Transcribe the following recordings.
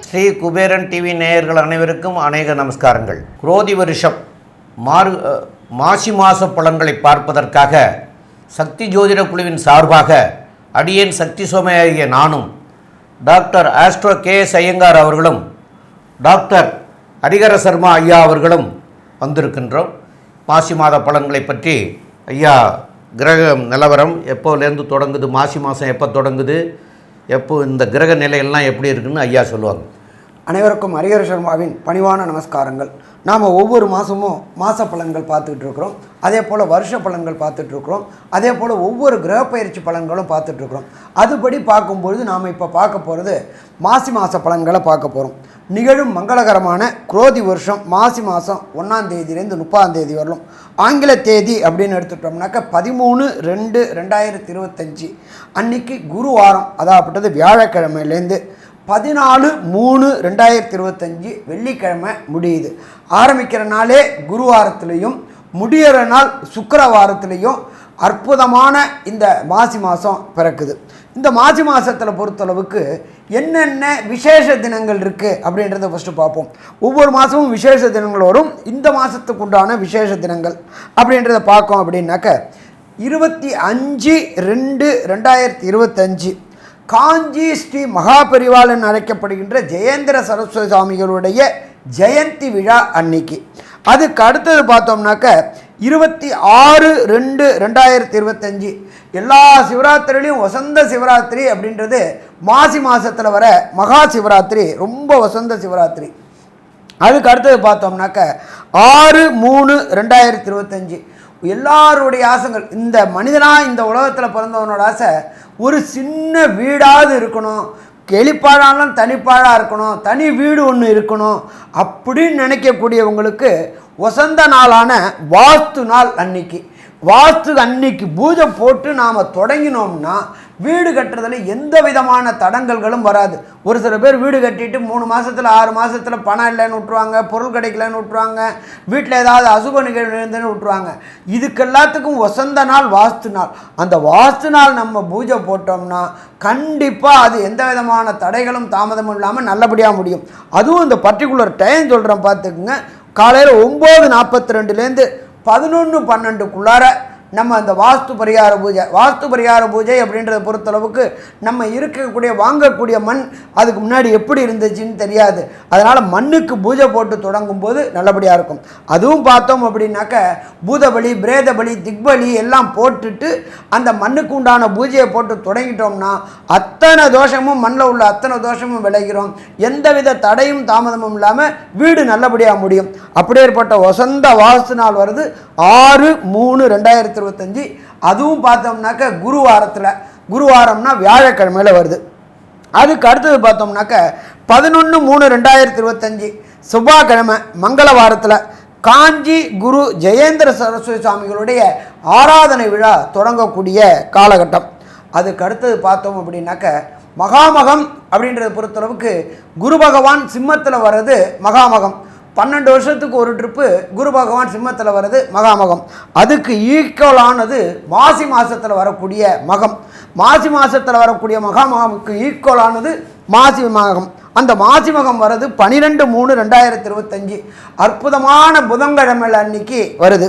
Sri Kuberan TV நேயர்கள் அனைவருக்கும் அநேக நமஸ்காரங்கள். குரோதி வருஷம் மாசி மாத பலன்களை பார்ப்பதற்காக சக்தி ஜோதிட குழுவின் சார்பாக அடியேன் சக்தி சோமையாகிய நானும் டாக்டர் ஆஸ்ட்ரோ KS ஐயங்கார் அவர்களும் டாக்டர் ஹரிஹர சர்மா ஐயா அவர்களும் வந்திருக்கின்றோம். மாசி மாத பலன்களை பற்றி ஐயா கிரக நிலவரம் எப்போலேருந்து தொடங்குது, மாசி மாதம் எப்போ தொடங்குது, எப்போ இந்த கிரக நிலையெல்லாம் எப்படி இருக்குன்னு ஐயா சொல்லுவாங்க. அனைவருக்கும் ஹரிஹர சர்மாவின் பணிவான நமஸ்காரங்கள். நாம் ஒவ்வொரு மாதமும் மாத பலன்கள் பார்த்துட்டு இருக்கிறோம். அதே போல் வருஷ பலன்கள் பார்த்துட்ருக்குறோம். அதே போல் ஒவ்வொரு கிரக பயிற்சி பலன்களும் பார்த்துட்ருக்குறோம். அதுபடி பார்க்கும்பொழுது நாம் இப்போ பார்க்க போகிறது மாசி மாத பலன்களை பார்க்க போகிறோம். நிகழும் மங்களகரமான குரோதி வருஷம் மாசி மாதம் 1ஆம் தேதியிலேருந்து 30ஆம் தேதி வரலும். ஆங்கில தேதி அப்படின்னு எடுத்துட்டோம்னாக்கா 13/2/2025 அன்னைக்கு குருவாரம், அதாவது வியாழக்கிழமையிலேருந்து 14/3/2025 வெள்ளிக்கிழமை முடியுது. ஆரம்பிக்கிற நாளே குருவாரத்துலேயும் முடிகிற நாள் சுக்கிரவாரத்துலேயும் அற்புதமான இந்த மாசி மாதம் பிறக்குது. இந்த மாசி மாதத்தில் பொறுத்தளவுக்கு என்னென்ன விசேஷ தினங்கள் இருக்குது அப்படின்றத ஃபஸ்ட்டு பார்ப்போம். ஒவ்வொரு மாதமும் விசேஷ தினங்கள் வரும். இந்த மாதத்துக்கு உண்டான விசேஷ தினங்கள் அப்படின்றத பார்க்கோம் அப்படின்னாக்க 25/2/2025 காஞ்சி ஸ்ரீ மகாபரிவாளன் அழைக்கப்படுகின்ற ஜெயேந்திர சரஸ்வதி சுவாமிகளுடைய ஜெயந்தி விழா அன்னைக்கு. அதுக்கு அடுத்தது பார்த்தோம்னாக்க 26/2/2025 எல்லா சிவராத்திரிலையும் வசந்த சிவராத்திரி அப்படின்றது மாசி மாதத்தில் வர மகா சிவராத்திரி, ரொம்ப வசந்த சிவராத்திரி. அதுக்கு அடுத்தது பார்த்தோம்னாக்க 6/3/2025 எல்லாருடைய ஆசைகள், இந்த மனிதனாக இந்த உலகத்தில் பிறந்தவனோட ஆசை ஒரு சின்ன வீடாவது இருக்கணும், கெளிப்பாழாலும் தனிப்பாழாக இருக்கணும், தனி வீடு ஒன்று இருக்கணும் அப்படின்னு நினைக்கக்கூடியவங்களுக்கு வசந்த நாளான வாஸ்து நாள் அன்னைக்கு. வாஸ்து அன்னைக்கு பூஜை போட்டு நாம் தொடங்கினோம்னா வீடு கட்டுறதுல எந்த விதமான தடங்கல்களும் வராது. ஒரு சில பேர் வீடு கட்டிட்டு 3 மாதத்தில் 6 மாதத்தில் பணம் இல்லைன்னு விட்டுருவாங்க, பொருள் கிடைக்கலன்னு விட்டுருவாங்க, வீட்டில் ஏதாவது அசுப நிகழ்வு இருந்துன்னு விட்டுருவாங்க. இதுக்கு எல்லாத்துக்கும் வசந்த நாள் வாஸ்து நாள். அந்த வாஸ்து நாள் நம்ம பூஜை போட்டோம்னா கண்டிப்பாக அது எந்த விதமான தடைகளும் தாமதமும் இல்லாமல் நல்லபடியாக முடியும். அதுவும் இந்த பர்டிகுலர் டைம் சொல்கிறேன் பார்த்துக்குங்க. காலையில் 9:42லேருந்து 11:12க்குள்ளார நம்ம அந்த வாஸ்து பரிகார பூஜை அப்படின்றத பொறுத்தளவுக்கு நம்ம இருக்கக்கூடிய வாங்கக்கூடிய மண் அதுக்கு முன்னாடி எப்படி இருந்துச்சுன்னு தெரியாது. அதனால் மண்ணுக்கு பூஜை போட்டு தொடங்கும் போது நல்லபடியாக இருக்கும். அதுவும் பார்த்தோம் அப்படின்னாக்க பூதபலி, பிரேதபலி, திக்பலி எல்லாம் போட்டுட்டு அந்த மண்ணுக்கு உண்டான பூஜையை போட்டு தொடங்கிட்டோம்னா அத்தனை தோஷமும் மண்ணில் உள்ள அத்தனை தோஷமும் விளைகிறோம். எந்தவித தடையும் தாமதமும் இல்லாமல் வீடு நல்லபடியாக முடியும். அப்படியேற்பட்ட வசந்த வாஸ்து நாள் வருது 6/3/2025. அதுவும் பார்த்தோம்னாக்க குருவாரம்னா வியாழக்கிழமையில் வருது. அதுக்கு அடுத்தது பார்த்தோம்னாக்க 11/3/2025 செவ்வாய்க்கிழமை மங்களவாரத்தில் காஞ்சி குரு ஜெயேந்திர சரஸ்வதி சுவாமிகளுடைய ஆராதனை விழா தொடங்கக்கூடிய காலகட்டம். அதுக்கு அடுத்தது பார்த்தோம் அப்படின்னாக்க மகாமகம் அப்படின்றத பொறுத்தளவுக்கு குரு பகவான் சிம்மத்தில் வர்றது மகாமகம். 12 வருஷத்துக்கு ஒரு ட்ரிப்பு குரு பகவான் சிம்மத்தில் வர்றது மகாமகம். அதுக்கு ஈக்குவலானது மாசி மாதத்தில் வரக்கூடிய மகம். மாசி மாதத்தில் வரக்கூடிய மகாமகமுக்கு ஈக்குவலானது மாசி மகம். அந்த மாசி மகம் வர்றது 12/3/2025 அற்புதமான புதன்கிழமை அன்னைக்கு வருது.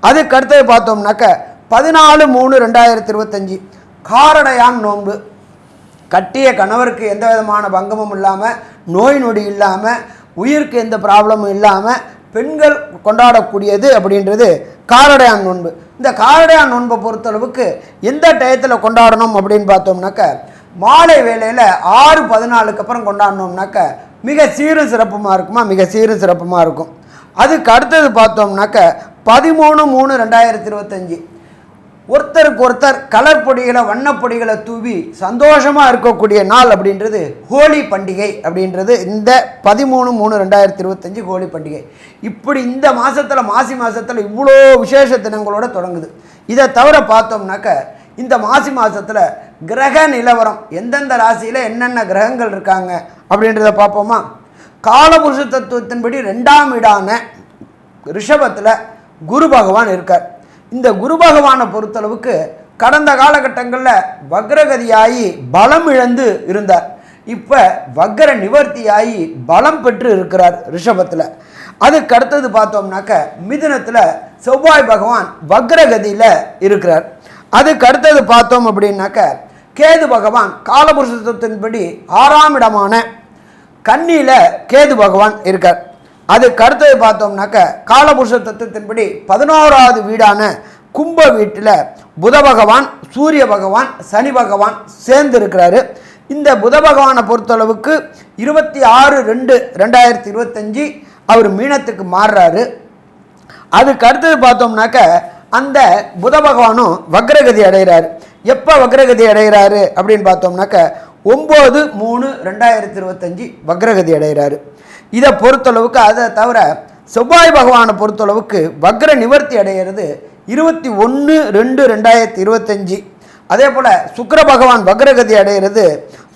அதுக்கு அடுத்தது பார்த்தோம்னாக்க 14/3/2025 காரடையான் நோன்பு. கட்டிய கணவருக்கு எந்த விதமான பங்கமும் இல்லாமல், நோய் நொடி இல்லாமல், உயிருக்கு எந்த ப்ராப்ளமும் இல்லாமல் பெண்கள் கொண்டாடக்கூடியது அப்படின்றது காரடையான் நோன்பு. இந்த காரடையான் நோன்பை பொறுத்தளவுக்கு எந்த டயத்தில் கொண்டாடணும் அப்படின்னு பார்த்தோம்னாக்க மாலை வேளையில் 6:14க்கு அப்புறம் கொண்டாடினோம்னாக்க மிக சீரும் சிறப்புமாக இருக்கும். அதுக்கு அடுத்தது பார்த்தோம்னாக்க 13/3/2025 ஒருத்தருக்கு ஒருத்தர் கலர் பொடிகளை, வண்ணப்பொடிகளை தூவி சந்தோஷமாக இருக்கக்கூடிய நாள் அப்படின்றது ஹோலி பண்டிகை அப்படின்றது இந்த 13/3/2025 ஹோலி பண்டிகை. இப்படி இந்த மாதத்தில் மாசி மாதத்தில் இவ்வளோ விசேஷ தினங்களோடு தொடங்குது. இதை தவிர பார்த்தோம்னாக்க இந்த மாசி மாதத்தில் கிரக நிலவரம் எந்தெந்த ராசியில் என்னென்ன கிரகங்கள் இருக்காங்க அப்படின்றத பார்ப்போமா. காலபுருஷ தத்துவத்தின்படி 2ஆம் வீடான ரிஷபத்தில் குரு பகவான் இருக்கார். இந்த குரு பகவானை பொறுத்தளவுக்கு கடந்த காலகட்டங்களில் வக்ரகதியாகி பலம் இழந்து இருந்தார். இப்போ வக்ர நிவர்த்தியாகி பலம் பெற்று இருக்கிறார் ரிஷபத்தில். அதுக்கு அடுத்தது பார்த்தோம்னாக்க மிதுனத்தில் செவ்வாய் பகவான் வக்ரகதியில் இருக்கிறார். அதுக்கு அடுத்தது பார்த்தோம் அப்படின்னாக்க கேது பகவான் காலபுருஷ தத்துவத்தின்படி 6ஆம் இடமான கன்னியில் கேது பகவான் இருக்கார். அதுக்கு அடுத்தது பார்த்தோம்னாக்க காலபுருஷ தத்துவத்தின்படி 11வது வீடான கும்ப வீட்டில் புத பகவான், சூரிய பகவான், சனி பகவான் சேர்ந்து இருக்கிறாரு. இந்த புத பகவானை பொறுத்தளவுக்கு 26/2/2025 அவர் மீனத்துக்கு மாறுறாரு. அதுக்கு அடுத்தது பார்த்தோம்னாக்க அந்த புத பகவானும் வக்ரகதி அடைகிறாரு. எப்போ வக்ரகதி அடைகிறாரு அப்படின்னு பார்த்தோம்னாக்க 9/3/2025 வக்ரகதி அடைகிறாரு. இதை பொறுத்தளவுக்கு அதை தவிர செவ்வாய் பகவானை பொறுத்தளவுக்கு வக்ர நிவர்த்தி அடைகிறது 21/2/2025. அதே போல் சுக்கிர பகவான் வக்ரகதி அடைகிறது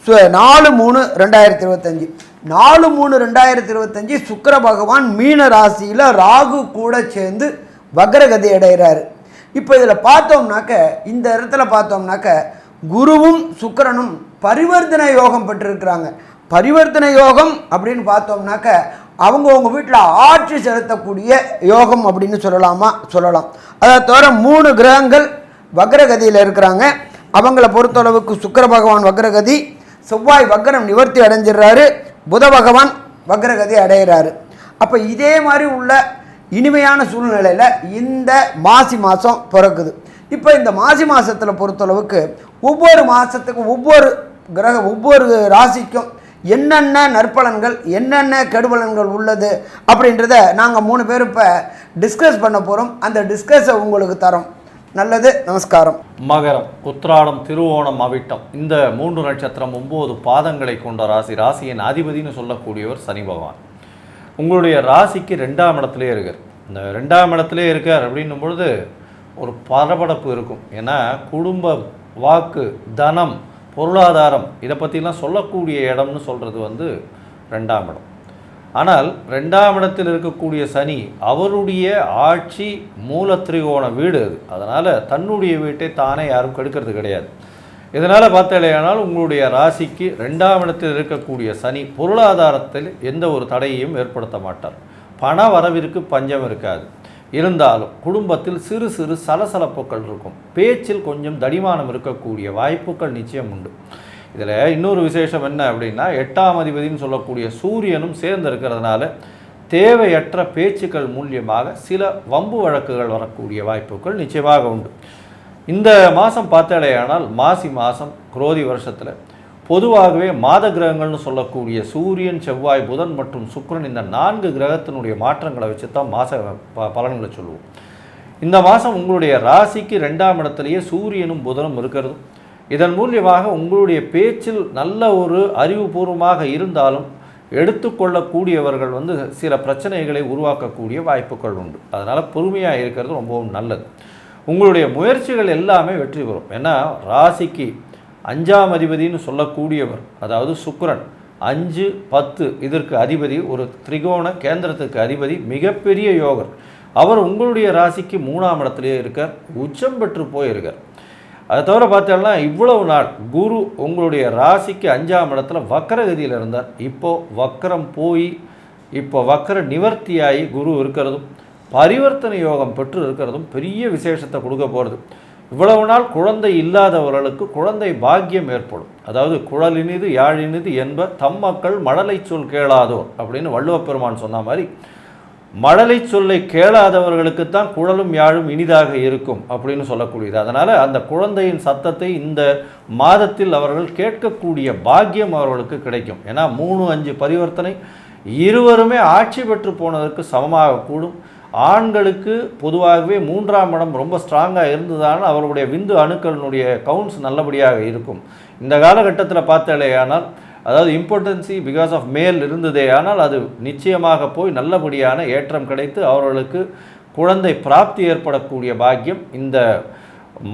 4/3/2025. 4/3/2025 சுக்கிர பகவான் மீன ராசியில் ராகு கூட சேர்ந்து வக்ரகதி அடைகிறாரு. இப்போ இதில் பார்த்தோம்னாக்க இந்த இடத்துல பார்த்தோம்னாக்க குருவும் சுக்கிரனும் பரிவர்த்தனை யோகம் பெற்றிருக்கிறாங்க. பரிவர்த்தனை யோகம் அப்படின்னு பார்த்தோம்னாக்க அவங்கவுங்க வீட்டில் ஆட்சி செலுத்தக்கூடிய யோகம் அப்படின்னு சொல்லலாம். அதை தவிர 3 கிரகங்கள் வக்ரகதியில் இருக்கிறாங்க. அவங்கள பொறுத்தளவுக்கு சுக்கிர பகவான் வக்ரகதி, செவ்வாய் வக்ரம் நிவர்த்தி அடைஞ்சிடுறாரு, புத பகவான் வக்ரகதி அடைகிறாரு. அப்போ இதே மாதிரி உள்ள இனிமையான சூழ்நிலையில் இந்த மாசி மாதம் பிறக்குது. இப்போ இந்த மாசி மாதத்தில் பொறுத்தளவுக்கு ஒவ்வொரு மாதத்துக்கும் ஒவ்வொரு ராசிக்கும் என்னென்ன நற்பலன்கள் என்னென்ன கெடுபலன்கள் உள்ளது அப்படின்றத நாங்கள் 3 பேர் இப்போ டிஸ்கஸ் பண்ண போகிறோம். அந்த டிஸ்கஸை உங்களுக்கு தரோம். நல்லது, நமஸ்காரம். மகரம், உத்திராடம், திருவோணம், அவிட்டம் இந்த 3 நட்சத்திரம் 9 பாதங்களை கொண்ட ராசி. ராசியின் அதிபதினு சொல்லக்கூடியவர் சனி பகவான். உங்களுடைய ராசிக்கு 2ஆம் இடத்துலே இருக்கார். இந்த 2ஆம் இடத்துலே இருக்கார் அப்படின்னும் பொழுது ஒரு பரபரப்பு இருக்கும். ஏன்னா குடும்பம், வாக்கு, தனம், பொருளாதாரம் இதை பற்றிலாம் சொல்லக்கூடிய இடம்னு சொல்கிறது 2ஆம் இடம். ஆனால் 2ஆம் இடத்தில் இருக்கக்கூடிய சனி அவருடைய ஆட்சி மூலத்திரிகோண வீடு அது. அதனால் தன்னுடைய வீட்டை தானே யாரும் கெடுக்கிறது கிடையாது. இதனால் பார்த்தாலேயானால் உங்களுடைய ராசிக்கு 2ஆம் இடத்தில் இருக்கக்கூடிய சனி பொருளாதாரத்தில் எந்த ஒரு தடையையும் ஏற்படுத்த மாட்டார். பண வரவிற்கு பஞ்சம் இருக்காது. இருந்தாலும் குடும்பத்தில் சிறு சிறு சலசலப்புகள் இருக்கும். பேச்சில் கொஞ்சம் தடிமானம் இருக்கக்கூடிய வாய்ப்புகள் நிச்சயம் உண்டு. இதில் இன்னொரு விசேஷம் என்ன அப்படின்னா 8ஆம் அதிபதினு சொல்லக்கூடிய சூரியனும் சேர்ந்து இருக்கிறதுனால தேவையற்ற பேச்சுக்கள் மூலியமாக சில வம்பு வழக்குகள் வரக்கூடிய வாய்ப்புகள் நிச்சயமாக உண்டு. இந்த மாதம் பார்த்தாலேயானால் மாசி மாதம் குரோதி வருஷத்தில் பொதுவாகவே மாத கிரகங்கள்னு சொல்லக்கூடிய சூரியன், செவ்வாய், புதன் மற்றும் சுக்கிரன் இந்த 4 கிரகத்தினுடைய மாற்றங்களை வச்சு தான் மாத பலன்களை சொல்லுவோம். இந்த மாதம் உங்களுடைய ராசிக்கு 2ஆம் இடத்துலையே சூரியனும் புதனும் இருக்கிறது. இதன் மூலியமாக உங்களுடைய பேச்சில் நல்ல ஒரு அறிவுபூர்வமாக இருந்தாலும் எடுத்துக்கொள்ளக்கூடியவர்கள் சில பிரச்சனைகளை உருவாக்கக்கூடிய வாய்ப்புகள் உண்டு. அதனால் பொறுமையாக இருக்கிறது ரொம்பவும் நல்லது. உங்களுடைய முயற்சிகள் எல்லாமே வெற்றி பெறும். ஏன்னா ராசிக்கு 5ஆம் அதிபதினு சொல்லக்கூடியவர், அதாவது சுக்கிரன் 5, 10 இதற்கு அதிபதி, ஒரு திரிகோண கேந்திரத்துக்கு அதிபதி, மிகப்பெரிய யோகர். அவர் உங்களுடைய ராசிக்கு 3ஆம் இடத்துலேயே இருக்கார், உச்சம் பெற்று போயிருக்கார். அதை தவிர பார்த்தோம்னா இவ்வளவு நாள் குரு உங்களுடைய ராசிக்கு 5ஆம் இடத்துல வக்கரகதியில் இருந்தார். இப்போது வக்கரம் போய் இப்போ வக்கர நிவர்த்தியாகி குரு இருக்கிறதும் பரிவர்த்தனை யோகம் பெற்று இருக்கிறதும் பெரிய விசேஷத்தை கொடுக்க போகிறது. இவ்வளவு நாள் குழந்தை இல்லாதவர்களுக்கு குழந்தை பாக்கியம் ஏற்படும். அதாவது குழலினிது யாழினிது என்ப தம் மக்கள் மழலை சொல் கேளாதோர் அப்படின்னு வள்ளுவப் பெருமான் சொன்ன மாதிரி மழலை சொல்லை கேளாதவர்களுக்குத்தான் குழலும் யாழும் இனிதாக இருக்கும் அப்படின்னு சொல்லக்கூடியது. அதனால் அந்த குழந்தையின் சத்தத்தை இந்த மாதத்தில் அவர்கள் கேட்கக்கூடிய பாக்கியம் அவர்களுக்கு கிடைக்கும். ஏன்னா 3, 5 பரிவர்த்தனை இருவருமே ஆட்சி பெற்று போனதற்கு சமமாக கூடும். ஆண்களுக்கு பொதுவாகவே 3ஆம் இடம் ரொம்ப ஸ்ட்ராங்காக இருந்ததால் அவர்களுடைய விந்து அணுக்களினுடைய கவுண்ட்ஸ் நல்லபடியாக இருக்கும். இந்த காலகட்டத்தில் பார்த்தாலேயானால் அதாவது இம்பார்ட்டன்சி பிகாஸ் ஆஃப் மேல் இருந்ததே, ஆனால் அது நிச்சயமாக போய் நல்லபடியான ஏற்றம் கிடைத்து அவர்களுக்கு குழந்தை பிராப்தி ஏற்படக்கூடிய பாக்கியம் இந்த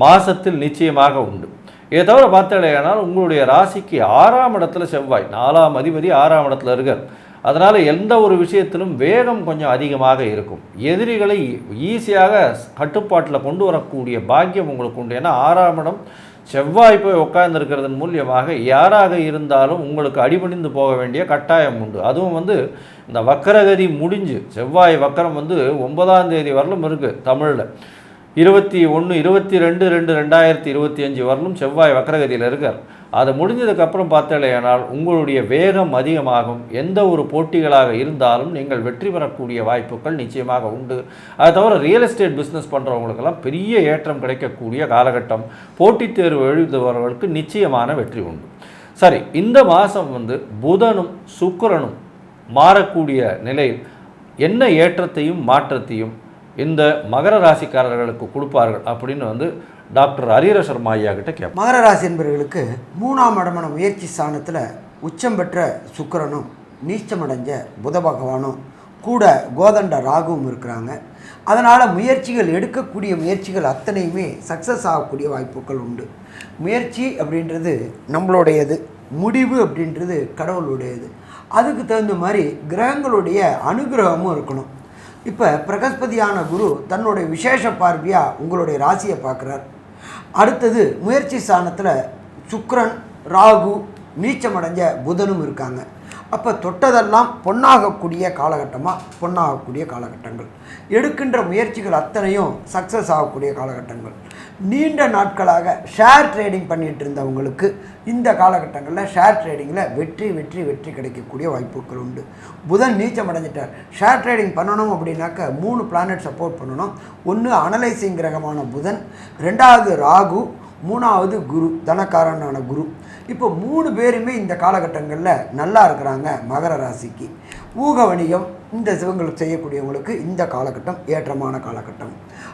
மாதத்தில் நிச்சயமாக உண்டு. இதை தவிர பார்த்தாலேயானால் உங்களுடைய ராசிக்கு 6ஆம் இடத்துல செவ்வாய், 4ஆம் அதிபதி 6ஆம் இடத்துல இருக்கார். அதனால் எந்த ஒரு விஷயத்திலும் வேகம் கொஞ்சம் அதிகமாக இருக்கும். எதிரிகளை ஈஸியாக கட்டுப்பாட்டில் கொண்டு வரக்கூடிய பாக்கியம் உங்களுக்கு உண்டு. ஏன்னா 6ஆம் இடம் செவ்வாய் போய் உட்கார்ந்துருக்கிறதன் மூலியமாக யாராக இருந்தாலும் உங்களுக்கு அடிபணிந்து போக வேண்டிய கட்டாயம் உண்டு. அதுவும் இந்த வக்கரகதி முடிஞ்சு செவ்வாய் வக்கரம் 9ஆம் தேதி வரலும் இருக்குது தமிழில். 21/22/2025 வரலும் செவ்வாய் வக்கரகதியில் இருக்கார். அது முடிஞ்சதுக்கப்புறம் பார்த்தாலேயானால் உங்களுடைய வேகம் அதிகமாகும். எந்த ஒரு போட்டிகளாக இருந்தாலும் நீங்கள் வெற்றி பெறக்கூடிய வாய்ப்புகள் நிச்சயமாக உண்டு. அதை தவிர ரியல் எஸ்டேட் பிஸ்னஸ் பண்ணுறவங்களுக்கெல்லாம் பெரிய ஏற்றம் கிடைக்கக்கூடிய காலகட்டம். போட்டித் தேர்வு எழுதுபவர்களுக்கு நிச்சயமான வெற்றி உண்டு. சரி, இந்த மாதம் புதனும் சுக்கிரனும் மாறக்கூடிய நிலையில் என்ன ஏற்றத்தையும் மாற்றத்தையும் இந்த மகர ராசிக்காரர்களுக்கு கொடுப்பார்கள் அப்படின்னு டாக்டர் ஹரிஹர சர்மா ஐயா கிட்ட கேட்போம். மகர ராசி என்பவர்களுக்கு 3ஆம் இடமான முயற்சி ஸ்தானத்தில் உச்சம் பெற்ற சுக்கிரனும் நீச்சமடைஞ்ச புத பகவானும் கூட கோதண்ட ராகுவும் இருக்கிறாங்க. அதனால் எடுக்கக்கூடிய முயற்சிகள் அத்தனையுமே சக்ஸஸ் ஆகக்கூடிய வாய்ப்புகள் உண்டு. முயற்சி அப்படின்றது நம்மளுடையது, முடிவு அப்படின்றது கடவுளுடையது. அதுக்கு தகுந்த மாதிரி கிரகங்களுடைய அனுகிரகமும் இருக்கணும். இப்போ பிரகஸ்பதியான குரு தன்னுடைய விசேஷ பார்வையாக உங்களுடைய ராசியை பார்க்குறார். அடுத்தது முயற்சி ஸ்தானத்தில் சுக்கிரன், ராகு, நீச்சமடைஞ்ச புதனும் இருக்காங்க. அப்போ தொட்டதெல்லாம் பொன்னாகக்கூடிய காலகட்டங்கள், எடுக்கின்ற முயற்சிகள் அத்தனையும் சக்ஸஸ் ஆகக்கூடிய காலகட்டங்கள். நீண்ட நாட்களாக ஷேர் ட்ரேடிங் பண்ணிகிட்டு இருந்தவங்களுக்கு இந்த காலகட்டங்களில் ஷேர் ட்ரேடிங்கில் வெற்றி கிடைக்கக்கூடிய வாய்ப்புகள் உண்டு. புதன் நீச்சம் அடைஞ்சிட்டார். ஷேர் ட்ரேடிங் பண்ணணும் அப்படின்னாக்க 3 பிளானட் சப்போர்ட் பண்ணணும். ஒன்று அனலைசிங் கிரகமான புதன், 2வது ராகு, 3வது குரு, தனக்காரனான குரு. இப்போ 3 பேருமே இந்த காலகட்டங்களில் நல்லா இருக்கிறாங்க. மகர ராசிக்கு ஊக வணிகம் இந்த சிவங்களுக்கு செய்யக்கூடியவங்களுக்கு இந்த காலகட்டம் ஏற்றமான காலகட்டம்.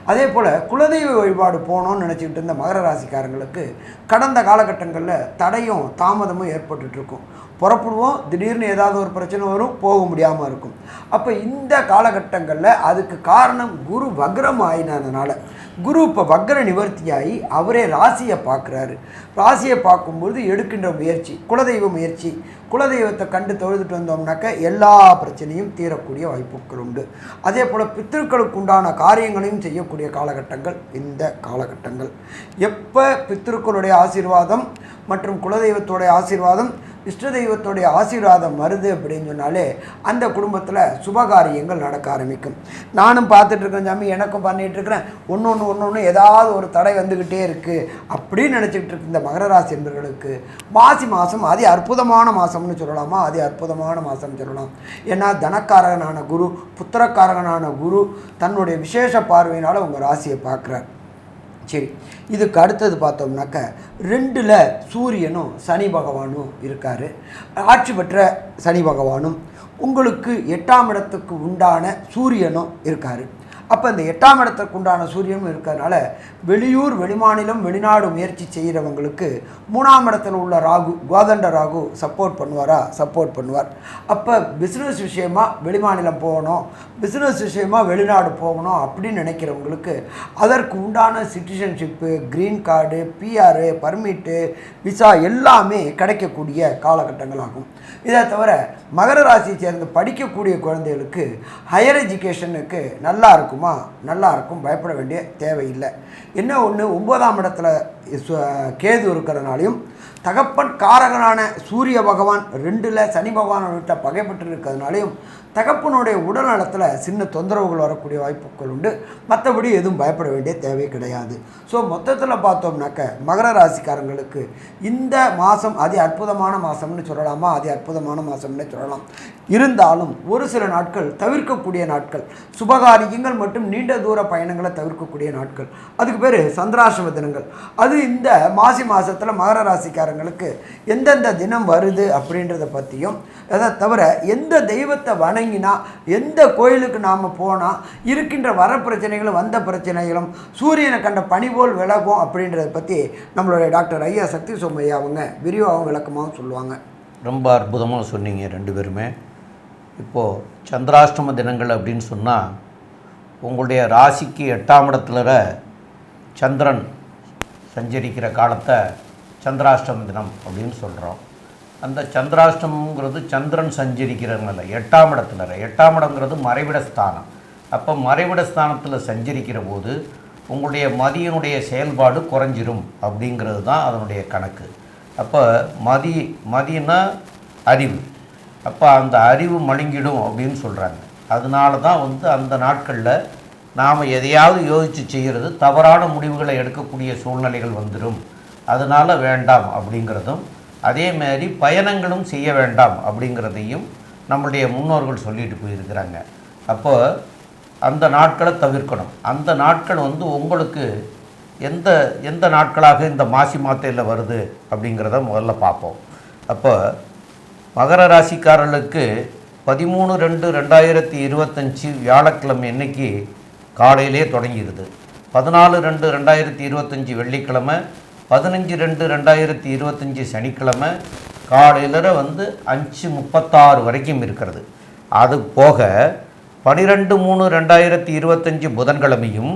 அதே போல் குலதெய்வ வழிபாடு போகணும்னு நினச்சிக்கிட்டு இருந்த மகர ராசிக்காரங்களுக்கு கடந்த காலகட்டங்களில் தடையும் தாமதமும் ஏற்பட்டுருக்கும். புறப்படுவோம், திடீர்னு ஏதாவது ஒரு பிரச்சனை வரும், போக முடியாமல் இருக்கும். அப்போ இந்த காலகட்டங்களில் அதுக்கு காரணம் குரு வக்ரம் ஆயினதுனால. குரு இப்போ வக்ர நிவர்த்தியாகி அவரே ராசியை பார்க்குறாரு. ராசியை பார்க்கும்போது எடுக்கின்ற முயற்சி குலதெய்வத்தை கண்டு தொழுதுட்டு வந்தோம்னாக்க எல்லா பிரச்சனையும் தீரக்கூடிய வாய்ப்புகள் உண்டு. அதே போல் பித்திருக்களுக்கு உண்டான காரியங்களையும் செய்யக்கூடிய காலகட்டங்கள் இந்த காலகட்டங்கள். எப்போ பித்திருக்களுடைய ஆசீர்வாதம் மற்றும் குலதெய்வத்தோடைய ஆசீர்வாதம், இஷ்ட தெய்வத்தோடைய ஆசீர்வாதம் வருது அப்படின்னு சொன்னாலே அந்த குடும்பத்தில் சுபகாரியங்கள் நடக்க ஆரம்பிக்கும். நானும் பார்த்துட்ருக்கேன் சாமி, எனக்கும் பண்ணிகிட்ருக்கிறேன், ஒன்று ஏதாவது ஒரு தடை வந்துக்கிட்டே இருக்குது அப்படின்னு நினச்சிக்கிட்டு இருக்கு இந்த மகர ராசி என்பவர்களுக்கு மாசி மாதம் அதி அற்புதமான மாதம்னு சொல்லலாமா? அதி அற்புதமான மாதம்னு சொல்லலாம். ஏன்னா தனக்காரகனான குரு, புத்திரக்காரகனான குரு தன்னுடைய விசேஷ பார்வையினால் உங்கள் ராசியை பார்க்குறார். சரி, இதுக்கு அடுத்தது பார்த்தோம்னாக்க 2ல் சூரியனும் சனி பகவானும் இருக்கார். ஆட்சி பெற்ற சனி பகவானும் உங்களுக்கு 8ஆம் இடத்துக்கு உண்டான சூரியனும் இருக்கார். அப்போ இந்த 8ஆம் இடத்துக்கு உண்டான சூரியனும் இருக்கிறதுனால வெளியூர், வெளிமாநிலம், வெளிநாடு முயற்சி செய்கிறவங்களுக்கு 3ஆம் இடத்துல உள்ள ராகு, கோதண்ட ராகு சப்போர்ட் பண்ணுவார். அப்போ பிஸ்னஸ் விஷயமா வெளிமாநிலம் போகணும், பிஸ்னஸ் விஷயமா வெளிநாடு போகணும் அப்படின்னு நினைக்கிறவங்களுக்கு அதற்கு உண்டான citizenship, green card, PR, permit, visa எல்லாமே கிடைக்கக்கூடிய காலகட்டங்கள் ஆகும். இதை தவிர மகர ராசியை சேர்ந்து படிக்கக்கூடிய குழந்தைகளுக்கு ஹையர் எஜுகேஷனுக்கு நல்லா இருக்கும், பயப்பட வேண்டிய தேவையில்லை. என்ன ஒன்று, 9ஆம் இடத்துல கேது இருக்கிறதுனாலையும் தகப்பன் காரகனான சூரிய பகவான் 2ல் சனி பகவானை விட்ட பகைப்பட்டு இருக்கிறதுனாலையும் தகப்பனுடைய உடல் நலத்தில் சின்ன தொந்தரவுகள் வரக்கூடிய வாய்ப்புகள் உண்டு. மற்றபடி எதுவும் பயப்பட வேண்டிய தேவை கிடையாது. ஸோ மொத்தத்தில் பார்த்தோம்னாக்க மகர ராசிக்காரங்களுக்கு இந்த மாதம் அதி அற்புதமான மாதம்னு சொல்லலாமா? அதி அற்புதமான மாதம்னு சொல்லலாம். இருந்தாலும் ஒரு சில நாட்கள் தவிர்க்கக்கூடிய நாட்கள், சுபகாரியங்கள் மற்றும் நீண்ட தூர பயணங்களை தவிர்க்கக்கூடிய நாட்கள், அதுக்கு பேர் சந்திராசிரம தினங்கள். அது இந்த மாசி மாதத்தில் மகர ராசிக்காரங்களுக்கு எந்தெந்த தினம் வருது அப்படின்றத பற்றியும், அதை தவிர எந்த தெய்வத்தை வணங்கினா, எந்த கோயிலுக்கு நாம் போனால் இருக்கின்ற வர பிரச்சனைகளும் வந்த பிரச்சனைகளும் சூரியனை கண்ட பனி போல் விலகும் அப்படின்றத பற்றி நம்மளுடைய டாக்டர் ஐயா சக்தி சோமையா அவங்க விரிவாகவும் விளக்கமாகவும் சொல்லுவாங்க. ரொம்ப அற்புதமாக சொன்னீங்க 2 பேருமே. இப்போது சந்திராஷ்டம தினங்கள் அப்படின்னு சொன்னால் உங்களுடைய ராசிக்கு 8ஆம் இடத்துல சந்திரன் சஞ்சரிக்கிற காலத்தை சந்திராஷ்டம தினம் அப்படின்னு சொல்கிறோம். அந்த சந்திராஷ்டமங்கிறது சந்திரன் சஞ்சரிக்கிறதுனால 8ஆம் இடத்துல 8ஆம் இடங்கிறது மறைவிட ஸ்தானம். அப்போ மறைவிட ஸ்தானத்தில் சஞ்சரிக்கிற போது உங்களுடைய மதியினுடைய செயல்பாடு குறைஞ்சிரும் அப்படிங்கிறது தான் அதனுடைய கணக்கு. அப்போ மதினா அறிவு, அப்போ அந்த அறிவு மழுங்கிடும் அப்படின்னு சொல்கிறாங்க. அதனால தான் அந்த நாட்களில் நாம் எதையாவது யோசித்து செய்கிறது தவறான முடிவுகளை எடுக்கக்கூடிய சூழ்நிலைகள் வந்துடும். அதனால் வேண்டாம் அப்படிங்கிறதும், அதேமாதிரி பயணங்களும் செய்ய வேண்டாம் அப்படிங்கிறதையும் நம்மளுடைய முன்னோர்கள் சொல்லிட்டு போயிருக்கிறாங்க. அப்போ அந்த நாட்களை தவிர்க்கணும். அந்த நாட்கள் உங்களுக்கு எந்த நாட்களாக இந்த மாசி மாதத்தில் வருது அப்படிங்கிறத முதல்ல பார்ப்போம். அப்போ மகர ராசிக்காரர்களுக்கு 13/2/2025 வியாழக்கிழமை அன்னைக்கு காலையிலே தொடங்கிடுது. 14/2/2025 வெள்ளிக்கிழமை, 15/2/2025 சனிக்கிழமை காலையில் 5:36 வரைக்கும் இருக்கிறது. அது போக 12/3/2025 புதன்கிழமையும்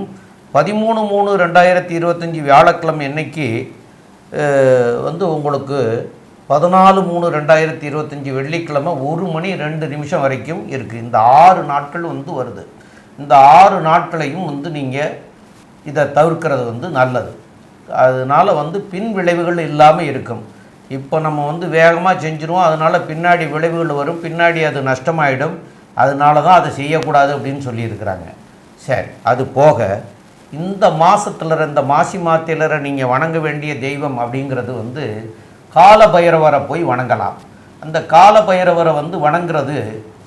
13/3/2025 வியாழக்கிழமை அன்னைக்கு உங்களுக்கு 14/3/2025 வெள்ளிக்கிழமை 1:02 வரைக்கும் இருக்குது. இந்த 6 நாட்கள் வருது. இந்த 6 நாட்களையும் நீங்கள் இதை தவிர்க்கிறது நல்லது. அதனால் பின் விளைவுகள் இல்லாமல் இருக்கும். இப்போ நம்ம வேகமாக செஞ்சுருவோம், அதனால் பின்னாடி விளைவுகள் வரும், பின்னாடி அது நஷ்டமாயிடும். அதனால தான் அதை செய்யக்கூடாது அப்படின்னு சொல்லியிருக்கிறாங்க. சரி, அது போக இந்த மாதத்தில் இந்த மாசி மாதத்தில் நீங்கள் வணங்க வேண்டிய தெய்வம் அப்படிங்கிறது கால பைரவரை போய் வணங்கலாம். அந்த கால பைரவரை வணங்குறது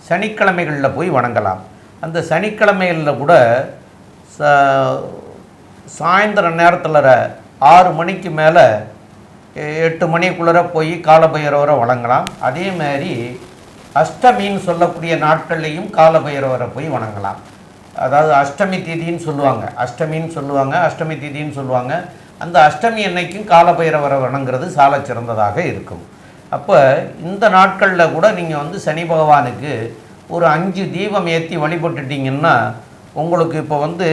சனிக்கிழமைகளில் போய் வணங்கலாம். அந்த சனிக்கிழமைகளில் கூட சாயந்தர நேரத்தில் 6 மணிக்கு மேலே 8 மணிக்குள்ளே போய் கால பைரவரை வணங்கலாம். அதேமாதிரி அஷ்டமின்னு சொல்லக்கூடிய நாட்கள்லேயும் கால பைரவரை போய் வணங்கலாம். அதாவது அஷ்டமி தீதின்னு சொல்லுவாங்க, அஷ்டமி தீதின்னு சொல்லுவாங்க. அந்த அஷ்டமி அன்னைக்கும் கால பைரவரை வணங்குறது சால சிறந்ததாக இருக்கும். அப்போ இந்த நாட்களில் கூட நீங்கள் சனி பகவானுக்கு ஒரு 5 தீபம் ஏற்றி வழிபட்டுட்டிங்கன்னா உங்களுக்கு இப்போ இந்த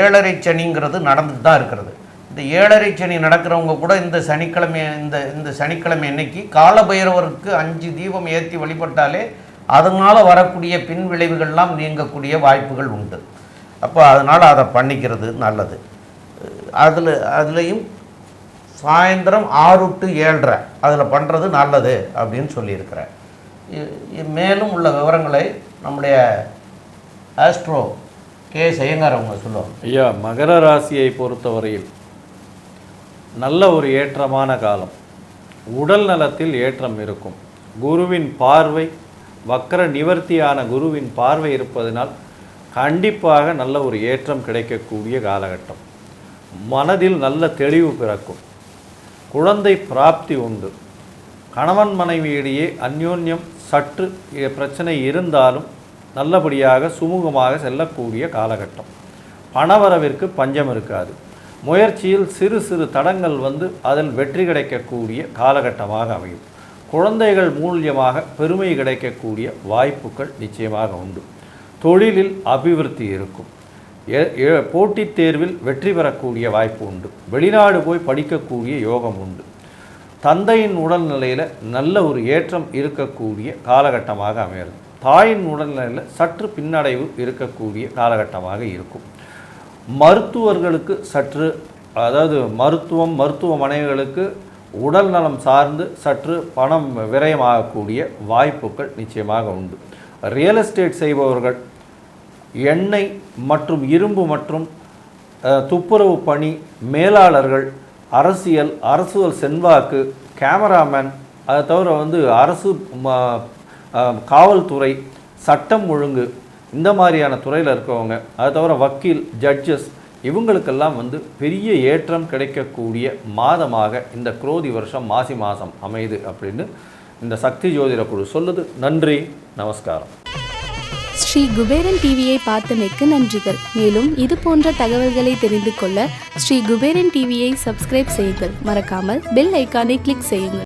7.5 சனிங்கிறது நடந்துட்டு தான் இருக்கிறது. இந்த 7.5 சனி நடக்கிறவங்க கூட இந்த சனிக்கிழமை அன்னைக்கு கால பைரவருக்கு 5 தீபம் ஏற்றி வழிபட்டாலே அதனால் வரக்கூடிய பின் விளைவுகள்லாம் நீங்கக்கூடிய வாய்ப்புகள் உண்டு. அப்போ அதனால் அதை பண்ணிக்கிறது நல்லது. அதுலேயும் சாயந்தரம் 6 to 7:30 அதில் பண்ணுறது நல்லது அப்படின்னு சொல்லியிருக்கிறேன். மேலும் உள்ள விவரங்களை நம்முடைய ஆஸ்ட்ரோ கே ஐயங்கார் அவங்க சொல்லுவாங்க. ஐயா, மகர ராசியை பொறுத்தவரையில் நல்ல ஒரு ஏற்றமான காலம். உடல் நலத்தில் ஏற்றம் இருக்கும். குருவின் பார்வை, வக்கர நிவர்த்தியான குருவின் பார்வை இருப்பதனால் கண்டிப்பாக நல்ல ஒரு ஏற்றம் கிடைக்கக்கூடிய காலகட்டம். மனதில் நல்ல தெளிவு பிறக்கும். குழந்தை பிராப்தி உண்டு. கணவன் மனைவியிடையே அந்யோன்யம் சற்று பிரச்சனை இருந்தாலும் நல்லபடியாக சுமூகமாக செல்லக்கூடிய காலகட்டம். பணவரவிற்கு பஞ்சம் இருக்காது. முயற்சியில் சிறு சிறு தடங்கள் அதில் வெற்றி கிடைக்கக்கூடிய காலகட்டமாக அமையும். குழந்தைகள் மூலியமாக பெருமை கிடைக்கக்கூடிய வாய்ப்புகள் நிச்சயமாக உண்டு. தொழிலில் அபிவிருத்தி இருக்கும். போட்டித் தேர்வில் வெற்றி பெறக்கூடிய வாய்ப்பு உண்டு. வெளிநாடு போய் படிக்கக்கூடிய யோகம் உண்டு. தந்தையின் உடல்நிலையில் நல்ல ஒரு ஏற்றம் இருக்கக்கூடிய காலகட்டமாக அமைகிறது. தாயின் உடல்நிலையில் சற்று பின்னடைவு இருக்கக்கூடிய காலகட்டமாக இருக்கும். மருத்துவர்களுக்கு சற்று, அதாவது மருத்துவமனைகளுக்கு உடல் நலம் சார்ந்து சற்று பணம் விரயமாகக்கூடிய வாய்ப்புகள் நிச்சயமாக உண்டு. ரியல் எஸ்டேட் செய்பவர்கள், எண்ணெய் மற்றும் இரும்பு மற்றும் துப்புரவு பணி மேலாளர்கள், அரசியல் செல்வாக்கு, கேமராமேன், அதை தவிர அரசு காவல்துறை, சட்டம் ஒழுங்கு, இந்த மாதிரியான துறையில் இருக்கவங்க, அதை தவிர வக்கீல், ஜட்ஜஸ், இவங்களுக்கெல்லாம் பெரிய ஏற்றம் கிடைக்கக்கூடிய மாதமாக இந்த குரோதி வருஷம் மாசி மாதம் அமையுது அப்படின்னு இந்த சக்தி ஜோதிட குழு சொல்லுது. நன்றி, நமஸ்காரம். ஸ்ரீ குபேரன் டிவியை பார்த்தமைக்கு நன்றிகள். மேலும் இது போன்ற தகவல்களை தெரிந்து கொள்ள ஸ்ரீ குபேரன் டிவியை சப்ஸ்கிரைப் செய்யுங்கள். மறக்காமல் பெல் ஐக்கானை கிளிக் செய்யுங்கள்.